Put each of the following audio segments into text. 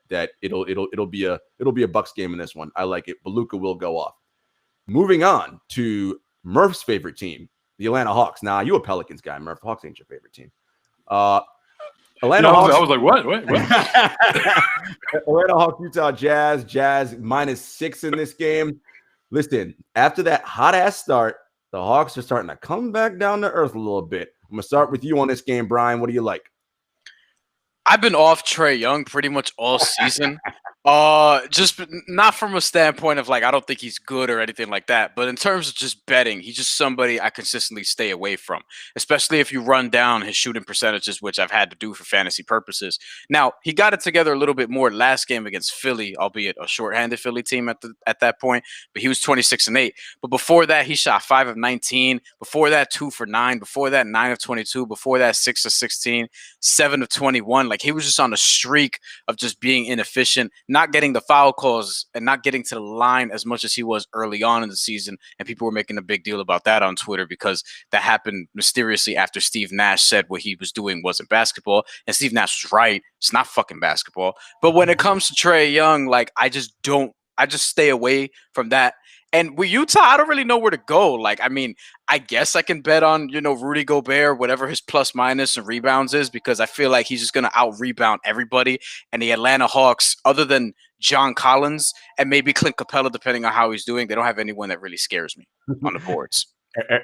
that it'll be a Bucks game in this one. I like it. But Luka will go off. Moving on to Murph's favorite team, the Atlanta Hawks. Now, you a Pelicans guy, Murph. Hawks ain't your favorite team. Atlanta Hawks. I was like, what? Atlanta Hawks, Utah Jazz. Jazz -6 in this game. Listen, after that hot-ass start, the Hawks are starting to come back down to earth a little bit. I'm going to start with you on this game, Brian. What do you like? I've been off Trae Young pretty much all season. Just not from a standpoint of like I don't think he's good or anything like that, but in terms of just betting, he's just somebody I consistently stay away from, especially if you run down his shooting percentages, which I've had to do for fantasy purposes. Now, he got it together a little bit more last game against Philly, albeit a shorthanded Philly team at that point, but he was 26-8. But before that, he shot 5 of 19. Before that, 2 for 9. Before that, 9 of 22. Before that, 6 of 16, 7 of 21. Like he was just on a streak of just being inefficient, not getting the foul calls and not getting to the line as much as he was early on in the season. And people were making a big deal about that on Twitter because that happened mysteriously after Steve Nash said what he was doing wasn't basketball. And Steve Nash was right. It's not fucking basketball. But when it comes to Trae Young, like I just stay away from that. And with Utah, I don't really know where to go. Like, I mean, I guess I can bet on, Rudy Gobert, whatever his plus minus and rebounds is, because I feel like he's just going to out-rebound everybody. And the Atlanta Hawks, other than John Collins and maybe Clint Capella, depending on how he's doing, they don't have anyone that really scares me on the boards.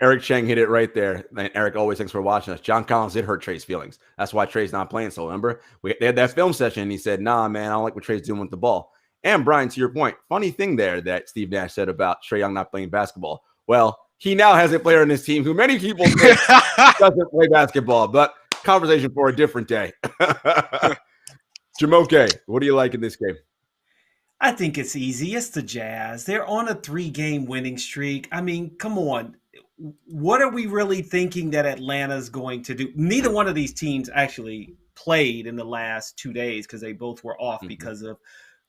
Eric Chang hit it right there. And Eric, always thanks for watching us. John Collins did hurt Trae's feelings. That's why Trae's not playing. So remember, they had that film session and he said, nah, man, I don't like what Trae's doing with the ball. And Brian, to your point, funny thing there that Steve Nash said about Trae Young not playing basketball. Well, he now has a player in his team who many people think doesn't play basketball, but conversation for a different day. Jamoke, what do you like in this game? I think it's easy. It's the Jazz. They're on a 3-game winning streak. I mean, come on. What are we really thinking that Atlanta's going to do? Neither one of these teams actually played in the last 2 days because they both were off because of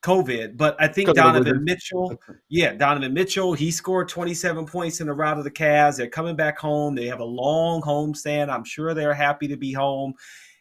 COVID. But I think Donovan Mitchell, he scored 27 points in the rout of the Cavs. They're coming back home. They have a long homestand. I'm sure they're happy to be home.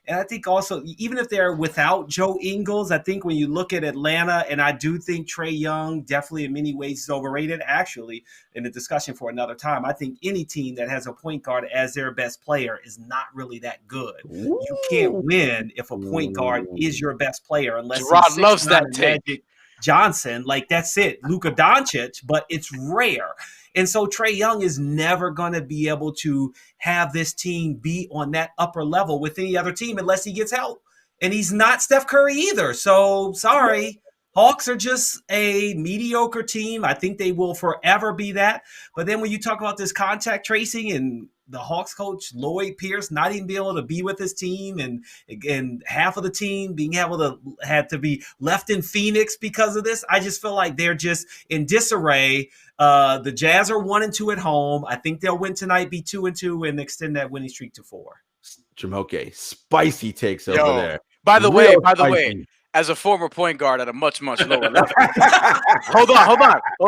And I think also, even if they're without Joe Ingles, I think when you look at Atlanta, and I do think Trae Young definitely in many ways is overrated, actually, in the discussion for another time. I think any team that has a point guard as their best player is not really that good. Ooh. You can't win if a point guard is your best player unless Jarod loves that take. Magic Johnson. Like, that's it. Luka Doncic, but it's rare. And so Trae Young is never going to be able to have this team be on that upper level with any other team unless he gets help. And he's not Steph Curry either. So, sorry. Hawks are just a mediocre team. I think they will forever be that. But then when you talk about this contact tracing and the Hawks coach, Lloyd Pierce, not even being able to be with his team and half of the team being able to had to be left in Phoenix because of this, I just feel like they're just in disarray. The Jazz are 1-2 at home. I think they'll win tonight, be 2-2, and extend that winning streak to 4. Jamoke, spicy takes over there. By the way, as a former point guard at a much, much lower level. Hold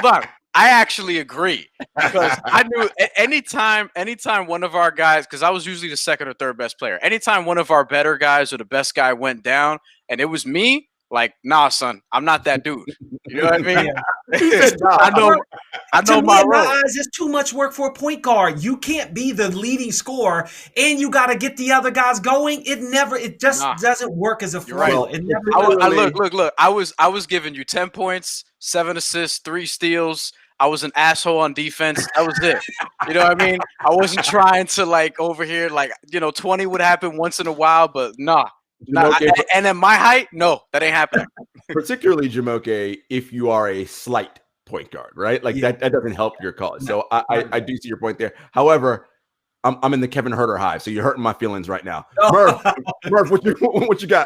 on. I actually agree because I knew anytime one of our guys, because I was usually the second or third best player, anytime one of our better guys or the best guy went down and it was me, like, nah, son, I'm not that dude. You know what I mean? Yeah. I know my role. Eyes, it's too much work for a point guard. You can't be the leading scorer and you got to get the other guys going. It just doesn't work as a formula. Right. It never Look. I was giving you 10 points, 7 assists, 3 steals. I was an asshole on defense. That was it. You know what I mean? I wasn't trying to like over here, like, 20 would happen once in a while, but nah. And at my height, no, that ain't happening. Particularly, Jamoke, if you are a slight point guard, right? Like that doesn't help your cause. So I do see your point there. However, I'm in the Kevin Huerter hive, so you're hurting my feelings right now. Murph, what you got?